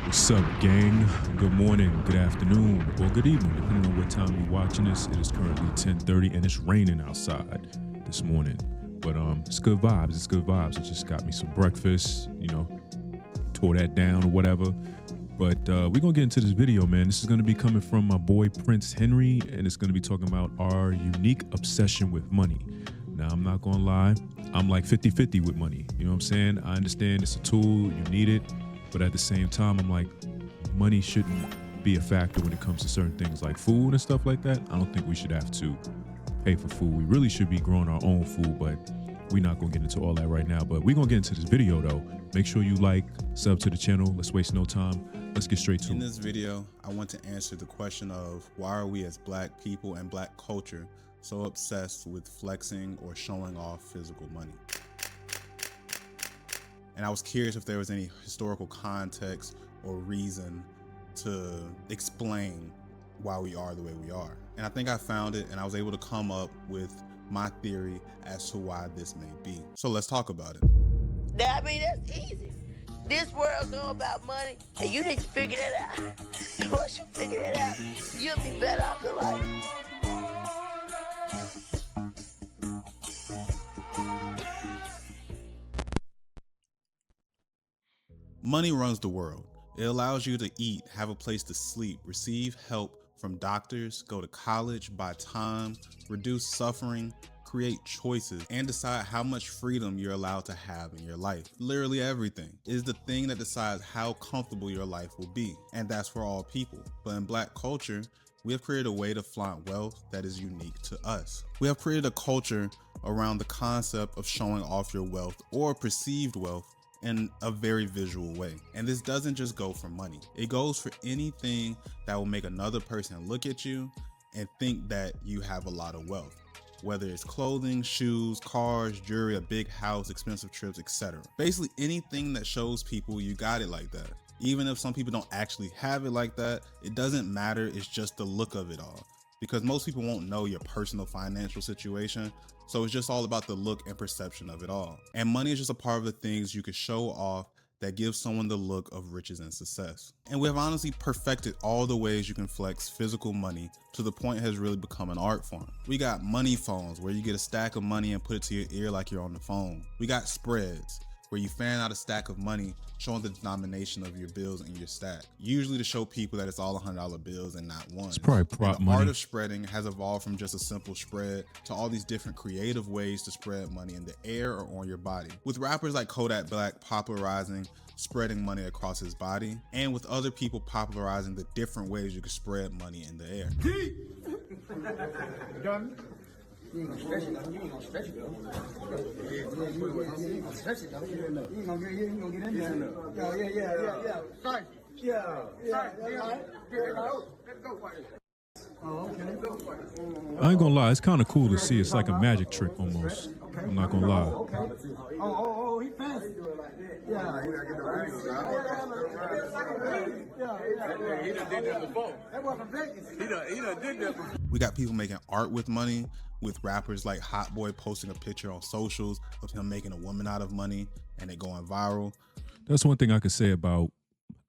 What's up, gang? Good morning, good afternoon, or good evening, depending on what time you're watching this. It is currently 10:30, and it's raining outside this morning. But it's good vibes. It's good vibes. I just got me some breakfast, tore that down or whatever. But we're gonna get into this video, man. This is gonna be coming from my boy Prince Henry, and it's gonna be talking about our unique obsession with money. Now, I'm not gonna lie, I'm like 50-50 with money. You know what I'm saying? I understand it's a tool, you need it. But at the same time, I'm like, money shouldn't be a factor when it comes to certain things like food and stuff like that. I don't think we should have to pay for food. We really should be growing our own food, but we're not going to get into all that right now. But we're going to get into this video, though. Make sure you like, sub to the channel. Let's waste no time. Let's get straight to it. In this video, I want to answer the question of why are we as Black people and Black culture so obsessed with flexing or showing off physical money? And I was curious if there was any historical context or reason to explain why we are the way we are. And I think I found it, and I was able to come up with my theory as to why this may be. So let's talk about it. I mean, that's easy. This world's all about money, and you need to figure that out. Once you figure it out, you'll be better off in life. Money runs the world. It allows you to eat, have a place to sleep, receive help from doctors, go to college, buy time, reduce suffering, create choices, and decide how much freedom you're allowed to have in your life. Literally everything is the thing that decides how comfortable your life will be. And that's for all people. But in Black culture, we have created a way to flaunt wealth that is unique to us. We have created a culture around the concept of showing off your wealth or perceived wealth in a very visual way. And this doesn't just go for money. It goes for anything that will make another person look at you and think that you have a lot of wealth. Whether it's clothing, shoes, cars, jewelry, a big house, expensive trips, etc. Basically anything that shows people you got it like that. Even if some people don't actually have it like that, it doesn't matter. It's just the look of it all. Because most people won't know your personal financial situation. So it's just all about the look and perception of it all. And money is just a part of the things you can show off that gives someone the look of riches and success. And we have honestly perfected all the ways you can flex physical money to the point it has really become an art form. We got money phones where you get a stack of money and put it to your ear like you're on the phone. We got spreads where you fan out a stack of money showing the denomination of your bills in your stack, usually to show people that it's all $100 bills and not one. It's probably prop the money. art of spreading has evolved from just a simple spread to all these different creative ways to spread money in the air or on your body, with rappers like Kodak Black popularizing spreading money across his body, and with other people popularizing the different ways you can spread money in the air. You ain't gonna stretch it though. You ain't gonna stretch it though. You ain't gonna stretch it though. You ain't gonna get in there. Yeah. Sorry. Yeah. Let's go for it. Oh, okay. I ain't gonna lie, it's kind of cool to see. It's like a magic trick almost. I'm not gonna lie. Okay. Oh, he fancy. Yeah. He done did that before. That wasn't Vegas. He done did that before. We got people making art with money, with rappers like Hot Boy posting a picture on socials of him making a woman out of money and it going viral. That's one thing I could say about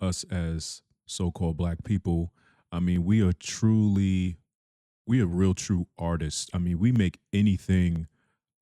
us as so-called Black people. I mean, we are real true artists. I mean, we make anything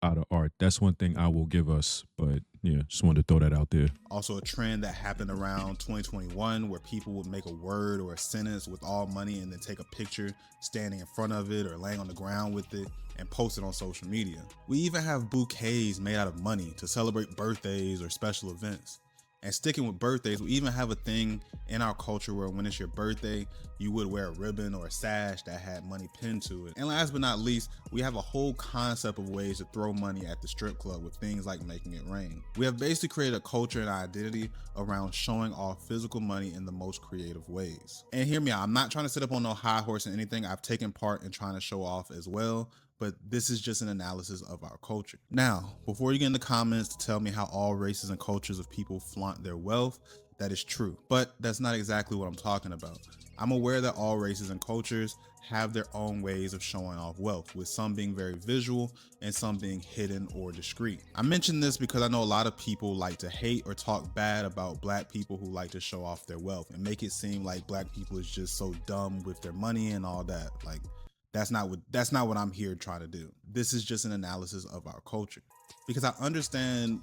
out of art. That's one thing I will give us. But yeah, just wanted to throw that out there. Also a trend that happened around 2021 where people would make a word or a sentence with all money and then take a picture standing in front of it or laying on the ground with it and post it on social media. We even have bouquets made out of money to celebrate birthdays or special events. And sticking with birthdays, we even have a thing in our culture where when it's your birthday, you would wear a ribbon or a sash that had money pinned to it. And last but not least, we have a whole concept of ways to throw money at the strip club with things like making it rain. We have basically created a culture and identity around showing off physical money in the most creative ways. And hear me out, I'm not trying to sit up on no high horse or anything. I've taken part in trying to show off as well, but this is just an analysis of our culture. Now, before you get in the comments to tell me how all races and cultures of people flaunt their wealth, that is true, but that's not exactly what I'm talking about. I'm aware that all races and cultures have their own ways of showing off wealth, with some being very visual and some being hidden or discreet. I mention this because I know a lot of people like to hate or talk bad about black people who like to show off their wealth and make it seem like black people is just so dumb with their money and all that. Like, that's not what I'm here trying to do. This is just an analysis of our culture. Because I understand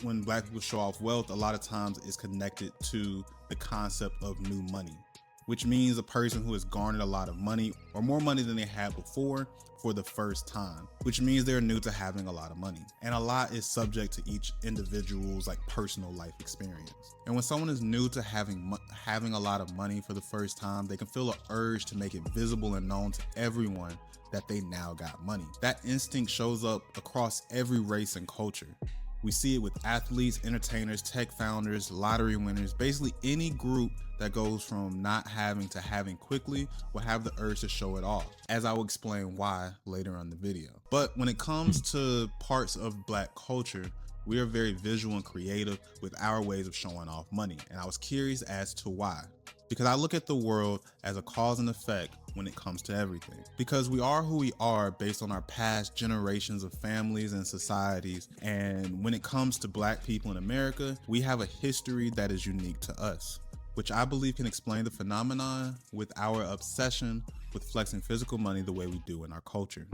when black people show off wealth, a lot of times it's connected to the concept of new money, which means a person who has garnered a lot of money or more money than they had before for the first time, which means they're new to having a lot of money. And a lot is subject to each individual's like personal life experience. And when someone is new to having a lot of money for the first time, they can feel an urge to make it visible and known to everyone that they now got money. That instinct shows up across every race and culture. We see it with athletes, entertainers, tech founders, lottery winners. Basically any group that goes from not having to having quickly will have the urge to show it off, as I will explain why later on in the video. But when it comes to parts of black culture, we are very visual and creative with our ways of showing off money. And I was curious as to why. Because I look at the world as a cause and effect when it comes to everything. Because we are who we are based on our past generations of families and societies. And when it comes to black people in America, we have a history that is unique to us, which I believe can explain the phenomenon with our obsession with flexing physical money the way we do in our culture.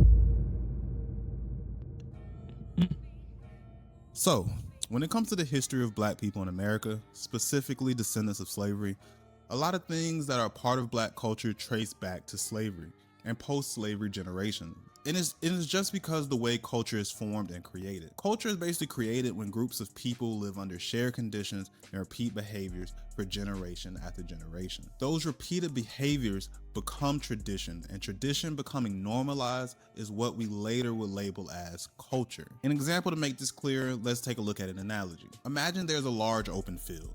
So, when it comes to the history of black people in America, specifically descendants of slavery, a lot of things that are part of black culture trace back to slavery and post-slavery generation. It is just because the way culture is formed and created. Culture is basically created when groups of people live under shared conditions and repeat behaviors for generation after generation. Those repeated behaviors become tradition, and tradition becoming normalized is what we later would label as culture. An example to make this clear, let's take a look at an analogy. Imagine there's a large open field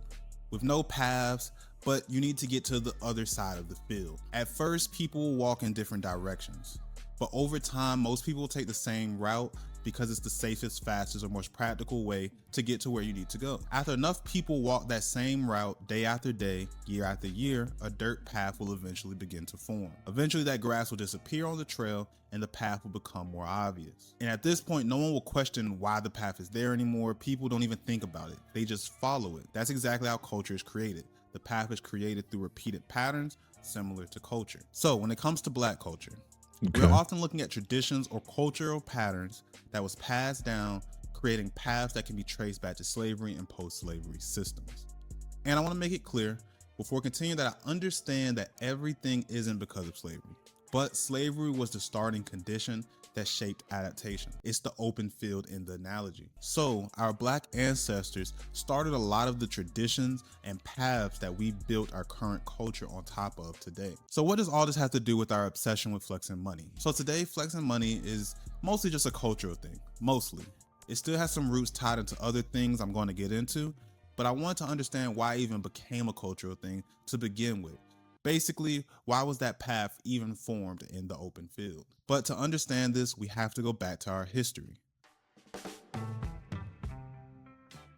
with no paths, but you need to get to the other side of the field. At first, people will walk in different directions, but over time, most people will take the same route because it's the safest, fastest, or most practical way to get to where you need to go. After enough people walk that same route day after day, year after year, a dirt path will eventually begin to form. Eventually, that grass will disappear on the trail and the path will become more obvious. And at this point, no one will question why the path is there anymore. People don't even think about it. They just follow it. That's exactly how culture is created. The path is created through repeated patterns similar to culture. So when it comes to black culture, we're often looking at traditions or cultural patterns that was passed down, creating paths that can be traced back to slavery and post-slavery systems. And I want to make it clear before continuing that I understand that everything isn't because of slavery, but slavery was the starting condition that shaped adaptation. It's the open field in the analogy. So our black ancestors started a lot of the traditions and paths that we built our current culture on top of today. So what does all this have to do with our obsession with flexing money? So today, flexing money is mostly just a cultural thing, mostly. It still has some roots tied into other things I'm going to get into, but I want to understand why it even became a cultural thing to begin with. Basically, why was that path even formed in the open field? But to understand this, we have to go back to our history.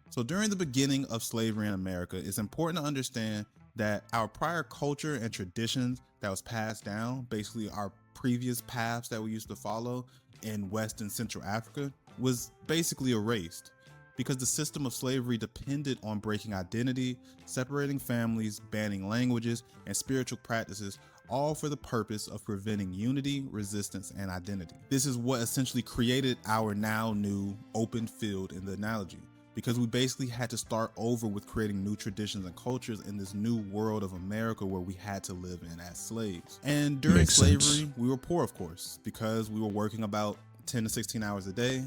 So during the beginning of slavery in America, it's important to understand that our prior culture and traditions that was passed down, basically our previous paths that we used to follow in West and Central Africa, was basically erased. Because the system of slavery depended on breaking identity, separating families, banning languages, and spiritual practices, all for the purpose of preventing unity, resistance, and identity. This is what essentially created our now new open field in the analogy, because we basically had to start over with creating new traditions and cultures in this new world of America where we had to live in as slaves. And during slavery, we were poor, of course, because we were working about 10 to 16 hours a day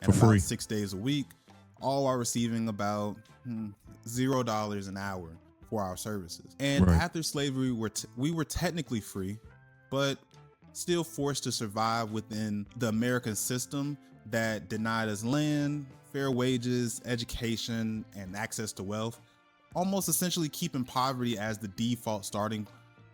and about 6 days a week, all while receiving about $0 an hour for our services. And after slavery, we were technically free, but still forced to survive within the American system that denied us land, fair wages, education, and access to wealth, almost essentially keeping poverty as the default starting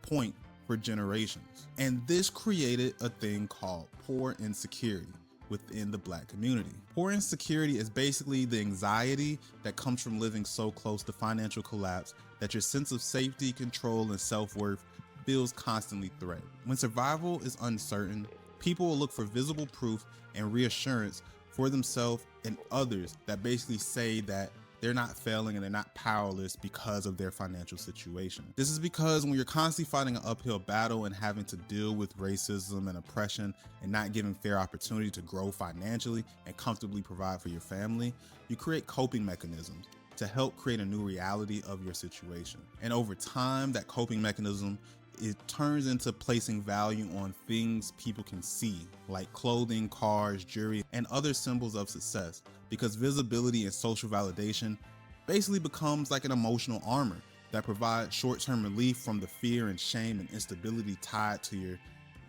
point for generations. And this created a thing called poor insecurity within the black community. Poor insecurity is basically the anxiety that comes from living so close to financial collapse that your sense of safety, control, and self-worth feels constantly threatened. When survival is uncertain, people will look for visible proof and reassurance for themselves and others that basically say that they're not failing and they're not powerless because of their financial situation. This is because when you're constantly fighting an uphill battle and having to deal with racism and oppression and not given fair opportunity to grow financially and comfortably provide for your family, you create coping mechanisms to help create a new reality of your situation. And over time, that coping mechanism, it turns into placing value on things people can see, like clothing, cars, jewelry, and other symbols of success, because visibility and social validation basically becomes like an emotional armor that provides short-term relief from the fear and shame and instability tied to your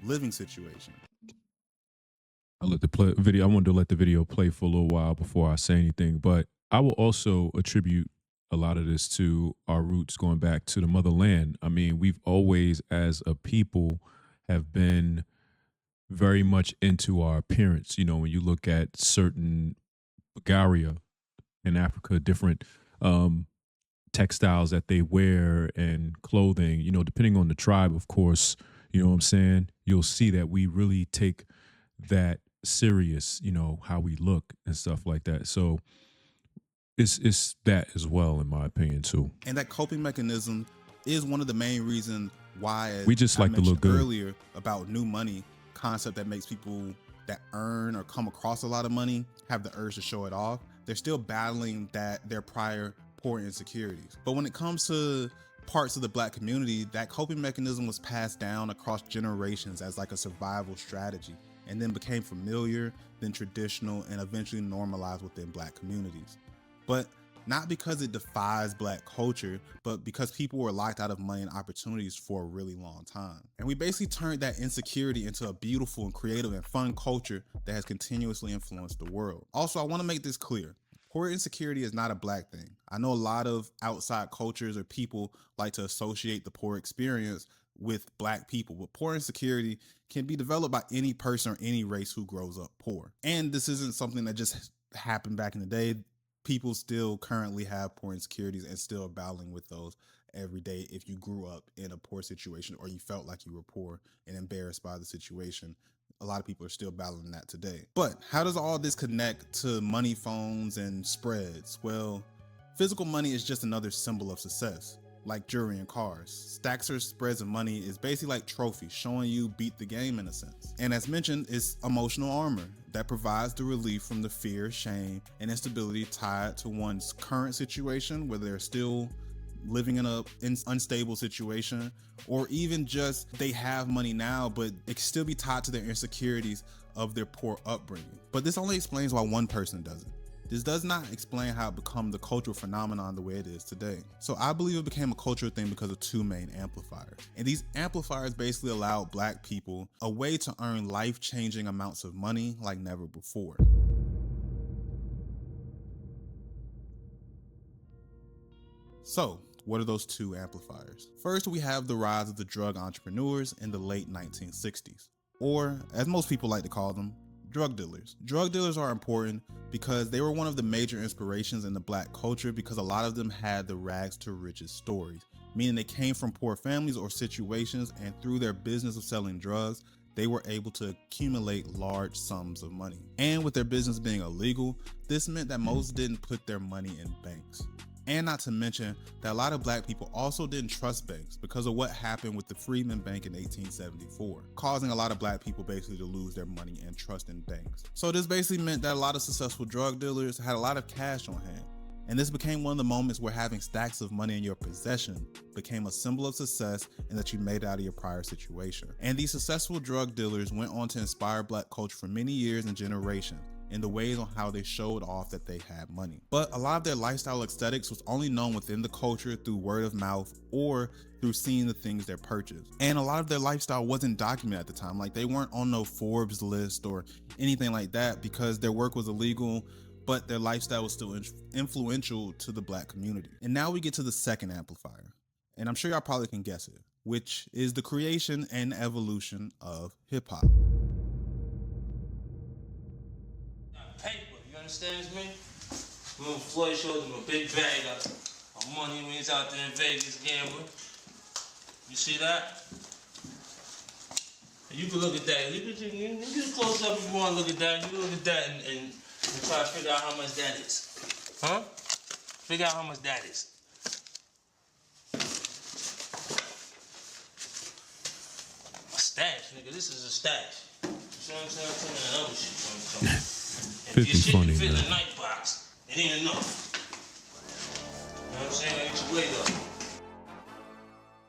living situation. I let the video. I wanted to let the video play for a little while before I say anything, but I will also attribute a lot of this to our roots going back to the motherland. I mean, we've always, as a people, have been very much into our appearance. You know, when you look at certain Bulgaria in Africa, different textiles that they wear and clothing, you know, depending on the tribe, of course, you know what I'm saying? You'll see that we really take that serious, you know, how we look and stuff like that. So it's that as well, in my opinion, too. And that coping mechanism is one of the main reasons why, as We just I like to look mentioned good. earlier about new money concept that makes people that earn or come across a lot of money have the urge to show it off. They're still battling that their prior poor insecurities. But when it comes to parts of the Black community, that coping mechanism was passed down across generations as like a survival strategy, and then became familiar, then traditional, and eventually normalized within Black communities. But not because it defies Black culture, but because people were locked out of money and opportunities for a really long time. And we basically turned that insecurity into a beautiful and creative and fun culture that has continuously influenced the world. Also, I want to make this clear. Poor insecurity is not a Black thing. I know a lot of outside cultures or people like to associate the poor experience with Black people, but poor insecurity can be developed by any person or any race who grows up poor. And this isn't something that just happened back in the day. People still currently have poor insecurities and still are battling with those every day. If you grew up in a poor situation or you felt like you were poor and embarrassed by the situation, a lot of people are still battling that today. But how does all this connect to money phones and spreads? Well, physical money is just another symbol of success, like jewelry and cars. Stacks or spreads of money is basically like trophies, showing you beat the game in a sense. And as mentioned, it's emotional armor that provides the relief from the fear, shame, and instability tied to one's current situation, whether they're still living in an unstable situation, or even just they have money now, but it can still be tied to their insecurities of their poor upbringing. But this only explains why one person does it. This does not explain how it became the cultural phenomenon the way it is today. So I believe it became a cultural thing because of two main amplifiers. And these amplifiers basically allowed Black people a way to earn life-changing amounts of money like never before. So, what are those two amplifiers? First, we have the rise of the drug entrepreneurs in the late 1960s, or as most people like to call them, drug dealers. Drug dealers are important because they were one of the major inspirations in the Black culture, because a lot of them had the rags to riches stories, meaning they came from poor families or situations, and through their business of selling drugs, they were able to accumulate large sums of money. And with their business being illegal, this meant that most didn't put their money in banks. And not to mention that a lot of Black people also didn't trust banks because of what happened with the Freedmen Bank in 1874, causing a lot of Black people basically to lose their money and trust in banks. So this basically meant that a lot of successful drug dealers had a lot of cash on hand. And this became one of the moments where having stacks of money in your possession became a symbol of success and that you made it out of your prior situation. And these successful drug dealers went on to inspire Black culture for many years and generations in the ways on how they showed off that they had money. But a lot of their lifestyle aesthetics was only known within the culture through word of mouth or through seeing the things they purchased. And a lot of their lifestyle wasn't documented at the time. Like, they weren't on no Forbes list or anything like that because their work was illegal, but their lifestyle was still influential to the Black community. And now we get to the second amplifier, and I'm sure y'all probably can guess it, which is the creation and evolution of hip hop. Paper, you understand me? Little Floyd showed him a big bag of money when he's out there in Vegas gambling. You see that? You can look at that. You can get close up if you want to look at that. You can look at that and try to figure out how much that is. Huh? Figure out how much that is. A stash, nigga. This is a stash. You see what I'm saying? I'm telling you that other shit. If your shit funny, can fit in man. a night box, it ain't enough. You know what I'm saying? Get your weight up.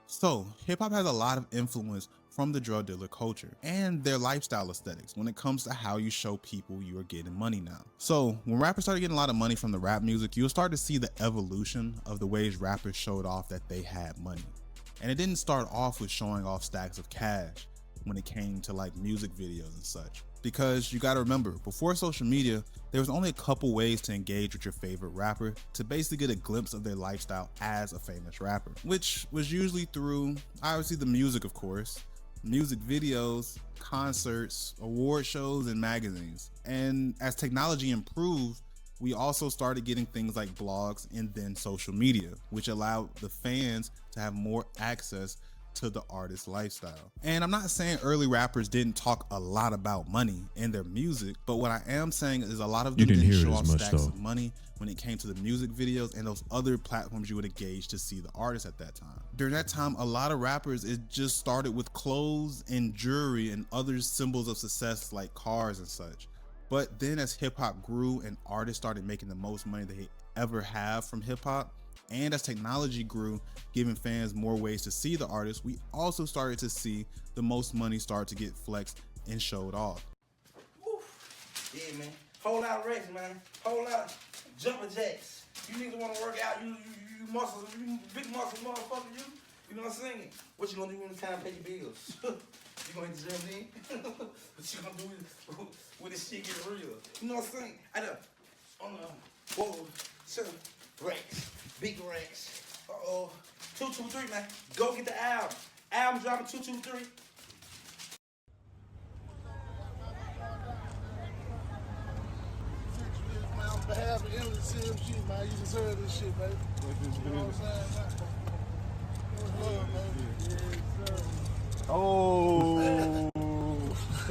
So, hip hop has a lot of influence from the drug dealer culture and their lifestyle aesthetics when it comes to how you show people you are getting money now. So, when rappers started getting a lot of money from the rap music, you'll start to see the evolution of the ways rappers showed off that they had money. And it didn't start off with showing off stacks of cash when it came to like music videos and such. Because you gotta remember, before social media, there was only a couple ways to engage with your favorite rapper to basically get a glimpse of their lifestyle as a famous rapper, which was usually through, obviously, the music, of course, music videos, concerts, award shows, and magazines. And as technology improved, we also started getting things like blogs and then social media, which allowed the fans to have more access to the artist's lifestyle. And I'm not saying early rappers didn't talk a lot about money in their music, but what I am saying is a lot of them didn't hear it show as off much, stacks though. of money when it came to the music videos and those other platforms you would engage to see the artist at that time. During that time, a lot of rappers, it just started with clothes and jewelry and other symbols of success like cars and such. But then as hip hop grew and artists started making the most money they ever have from hip hop, and as technology grew, giving fans more ways to see the artist, we also started to see the most money start to get flexed and showed off. Woo. Yeah, man. Whole lot of reps, man. Whole lot of jumping jacks. You niggas want to work out, you muscles, you big muscle motherfucker, you know what I'm saying? What you gonna do when it's time to pay your bills? You gonna hit the gym then? What you gonna do when this shit get real? You know what I'm saying? I know. Whoa, so racks, big racks. Uh-oh. 223, man. Go get the album. Album dropping 223. On behalf of Emily CMG, man, you deserve this shit, baby. You know what I'm saying, man? Oh.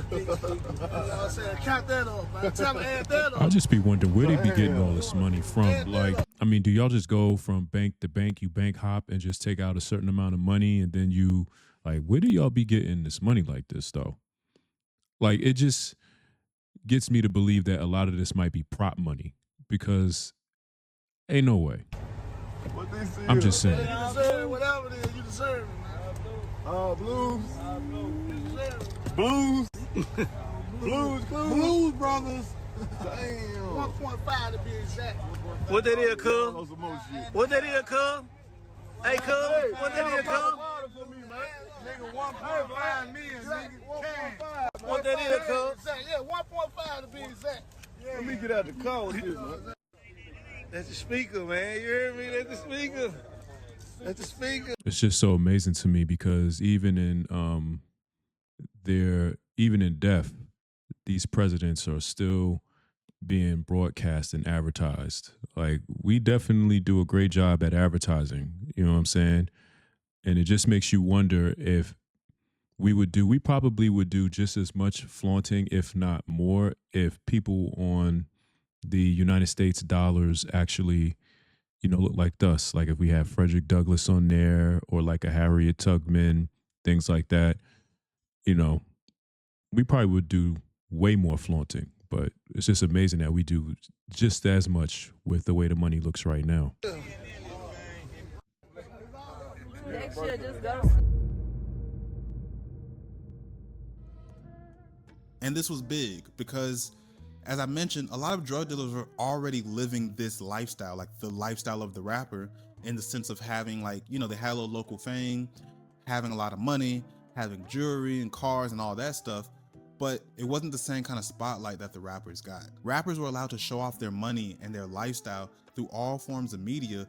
You know what I'm saying? Count that up, man. Tell me, add that up. I'll just be wondering where they be getting all this money from. Like, I mean, do y'all just go from bank to bank, you bank hop and just take out a certain amount of money and then you, like, where do y'all be getting this money like this though? Like, it just gets me to believe that a lot of this might be prop money because ain't no way. I'm just saying. You deserve whatever it is, you deserve it, man. Blues. Blues. Blues Brothers. Damn. 1.5 to be exact. What that is, cuz? What that is, cuz? Hey, cuz, what that is, cuz? Nigga, 1.5 million, nigga. 1.5. What that is, cuz? Yeah, 1.5 to be exact. Let me get out the car with this, man. That's the speaker, man. You heard me? That's the speaker. That's the speaker. It's just so amazing to me because even in death, these presidents are still being broadcast and advertised. Like, we definitely do a great job at advertising, you know what I'm saying? And it just makes you wonder if we probably would do just as much flaunting, if not more, if people on the United States dollars actually, you know, look like us. Like if we have Frederick Douglass on there or like a Harriet Tubman, things like that, you know, we probably would do way more flaunting. But it's just amazing that we do just as much with the way the money looks right now. Next year, just go. And this was big because, as I mentioned, a lot of drug dealers are already living this lifestyle, like the lifestyle of the rapper, in the sense of having, like, you know, they had a little local fame, having a lot of money, having jewelry and cars and all that stuff. But it wasn't the same kind of spotlight that the rappers got. Rappers were allowed to show off their money and their lifestyle through all forms of media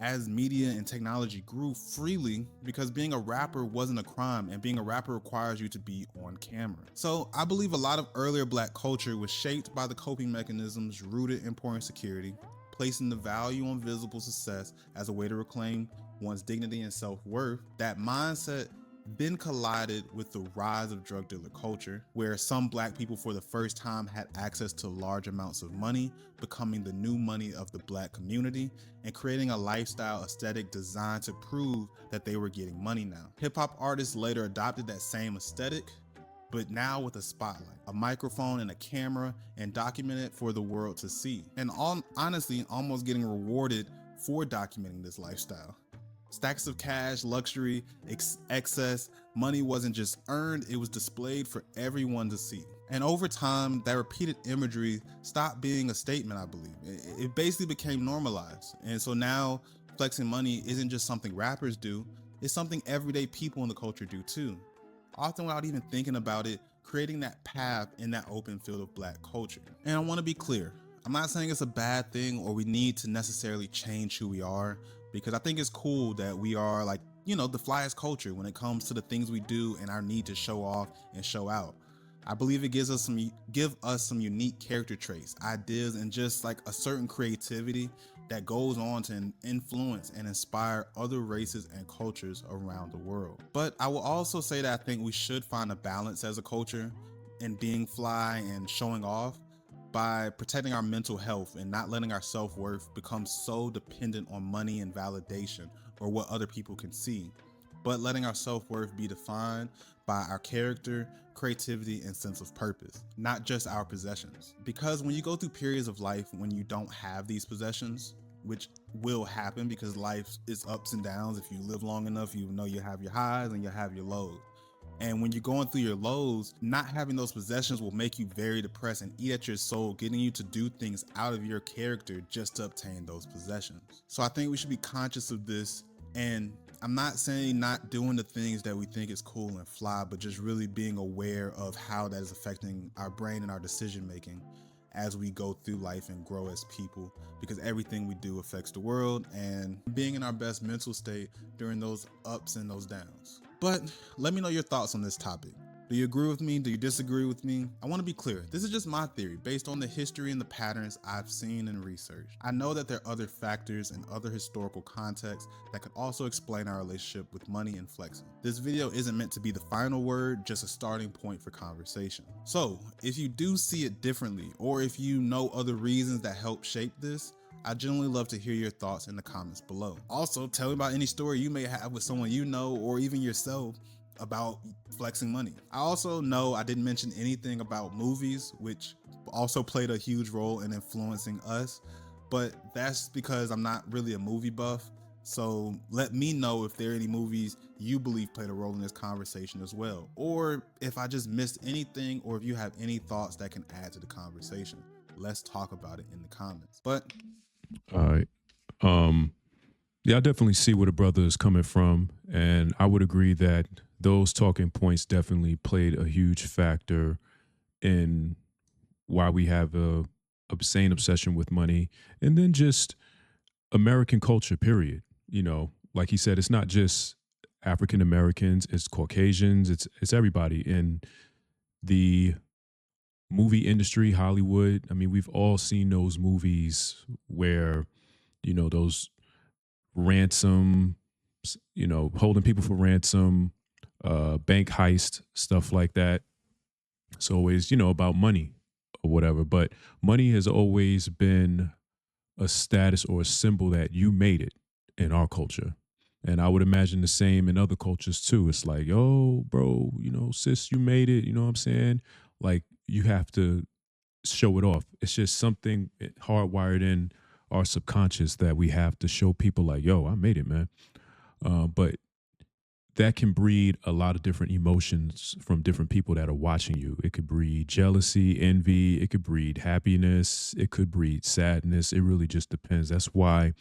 as media and technology grew freely, because being a rapper wasn't a crime and being a rapper requires you to be on camera. So I believe a lot of earlier black culture was shaped by the coping mechanisms rooted in poor insecurity, placing the value on visible success as a way to reclaim one's dignity and self-worth, that mindset then collided with the rise of drug dealer culture, where some black people for the first time had access to large amounts of money, becoming the new money of the black community and creating a lifestyle aesthetic designed to prove that they were getting money now. Hip-hop artists later adopted that same aesthetic, but now with a spotlight, a microphone and a camera, and documented for the world to see. And honestly, almost getting rewarded for documenting this lifestyle. Stacks of cash, luxury, excess, money wasn't just earned, it was displayed for everyone to see. And over time, that repeated imagery stopped being a statement, I believe. It basically became normalized. And so now flexing money isn't just something rappers do, it's something everyday people in the culture do too. Often without even thinking about it, creating that path in that open field of black culture. And I want to be clear, I'm not saying it's a bad thing or we need to necessarily change who we are, because I think it's cool that we are like, you know, the flyest culture when it comes to the things we do and our need to show off and show out. I believe it give us some unique character traits, ideas, and just like a certain creativity that goes on to influence and inspire other races and cultures around the world. But I will also say that I think we should find a balance as a culture in being fly and showing off by protecting our mental health and not letting our self-worth become so dependent on money and validation or what other people can see, but letting our self-worth be defined by our character, creativity, and sense of purpose, not just our possessions. Because when you go through periods of life when you don't have these possessions, which will happen because life is ups and downs. If you live long enough, you know you have your highs and you have your lows. And when you're going through your lows, not having those possessions will make you very depressed and eat at your soul, getting you to do things out of your character just to obtain those possessions. So I think we should be conscious of this. And I'm not saying not doing the things that we think is cool and fly, but just really being aware of how that is affecting our brain and our decision making as we go through life and grow as people, because everything we do affects the world, and being in our best mental state during those ups and those downs. But let me know your thoughts on this topic. Do you agree with me? Do you disagree with me? I want to be clear. This is just my theory based on the history and the patterns I've seen and researched. I know that there are other factors and other historical contexts that could also explain our relationship with money and flexing. This video isn't meant to be the final word, just a starting point for conversation. So if you do see it differently, or if you know other reasons that help shape this, I genuinely love to hear your thoughts in the comments below. Also, tell me about any story you may have with someone you know or even yourself about flexing money. I also know I didn't mention anything about movies, which also played a huge role in influencing us, but that's because I'm not really a movie buff. So let me know if there are any movies you believe played a role in this conversation as well, or if I just missed anything, or if you have any thoughts that can add to the conversation. Let's talk about it in the comments. But All right. Yeah, I definitely see where the brother is coming from, and I would agree that those talking points definitely played a huge factor in why we have a insane obsession with money, and then just American culture, period. You know, like he said, it's not just African Americans, it's Caucasians, it's everybody in the movie industry, Hollywood. I mean, we've all seen those movies where, you know, those ransom, you know, holding people for ransom, bank heist, stuff like that. It's always, you know, about money or whatever. But money has always been a status or a symbol that you made it in our culture. And I would imagine the same in other cultures too. It's like, yo, bro, you know, sis, you made it. You know what I'm saying? Like, you have to show it off. It's just something hardwired in our subconscious that we have to show people like, yo, I made it, man. But that can breed a lot of different emotions from different people that are watching you. It could breed jealousy, envy. It could breed happiness. It could breed sadness. It really just depends. That's why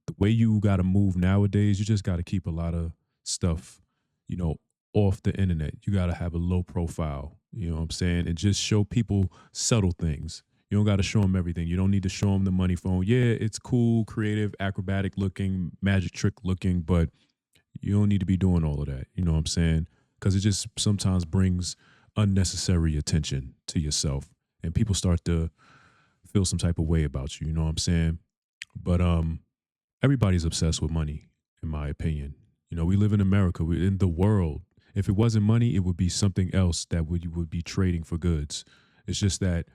the way you got to move nowadays, you just got to keep a lot of stuff, you know, off the internet. You got to have a low profile, you know what I'm saying? And just show people subtle things. You don't got to show them everything. You don't need to show them the money phone. Yeah, it's cool, creative, acrobatic looking, magic trick looking, but you don't need to be doing all of that. You know what I'm saying? Because it just sometimes brings unnecessary attention to yourself. And people start to feel some type of way about you. You know what I'm saying? But everybody's obsessed with money, in my opinion. You know, we live in America. We're in the world. If it wasn't money, it would be something else that you would be trading for goods. It's just that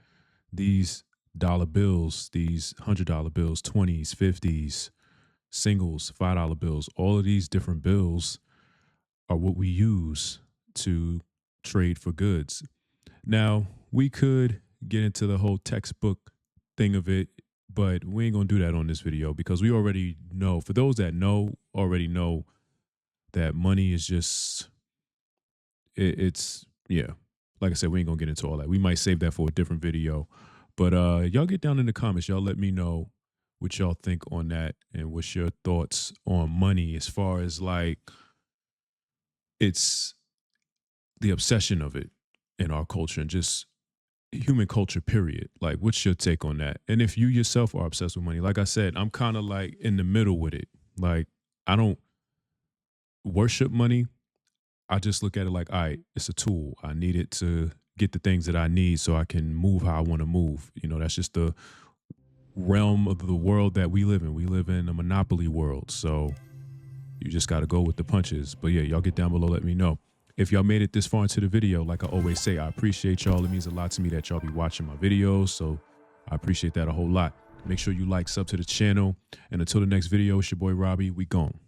these dollar bills, these $100 bills, 20s, 50s, singles, $5 bills, all of these different bills are what we use to trade for goods. Now, we could get into the whole textbook thing of it, but we ain't gonna do that on this video because we already know, for those that know, already know that money is just, it's, yeah. Like I said, we ain't gonna get into all that. We might save that for a different video. But y'all get down in the comments. Y'all let me know what y'all think on that and what's your thoughts on money as far as like it's the obsession of it in our culture and just human culture, period. Like, what's your take on that? And if you yourself are obsessed with money, like I said, I'm kind of like in the middle with it. Like, I don't worship money. I just look at it like, all right, it's a tool. I need it to get the things that I need so I can move how I want to move. You know, that's just the realm of the world that we live in. We live in a monopoly world. So you just got to go with the punches. But yeah, y'all get down below. Let me know. If y'all made it this far into the video, like I always say, I appreciate y'all. It means a lot to me that y'all be watching my videos. So I appreciate that a whole lot. Make sure you like, sub to the channel. And until the next video, it's your boy Robbie. We gone.